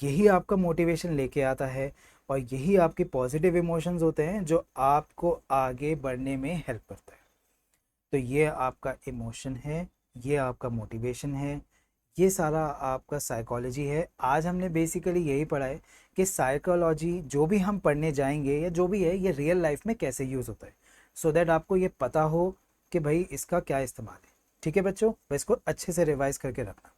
यही आपका मोटिवेशन लेके आता है और यही आपके पॉजिटिव इमोशंस होते हैं जो आपको आगे बढ़ने में हेल्प करता है। तो ये आपका इमोशन है, ये आपका मोटिवेशन है, ये सारा आपका साइकोलॉजी है। आज हमने बेसिकली यही पढ़ा है कि साइकोलॉजी जो भी हम पढ़ने जाएंगे या जो भी है ये रियल लाइफ में कैसे यूज़ होता है, सो दैट आपको ये पता हो कि भाई इसका क्या इस्तेमाल है, ठीक है बच्चों, इसको अच्छे से रिवाइज करके रखना।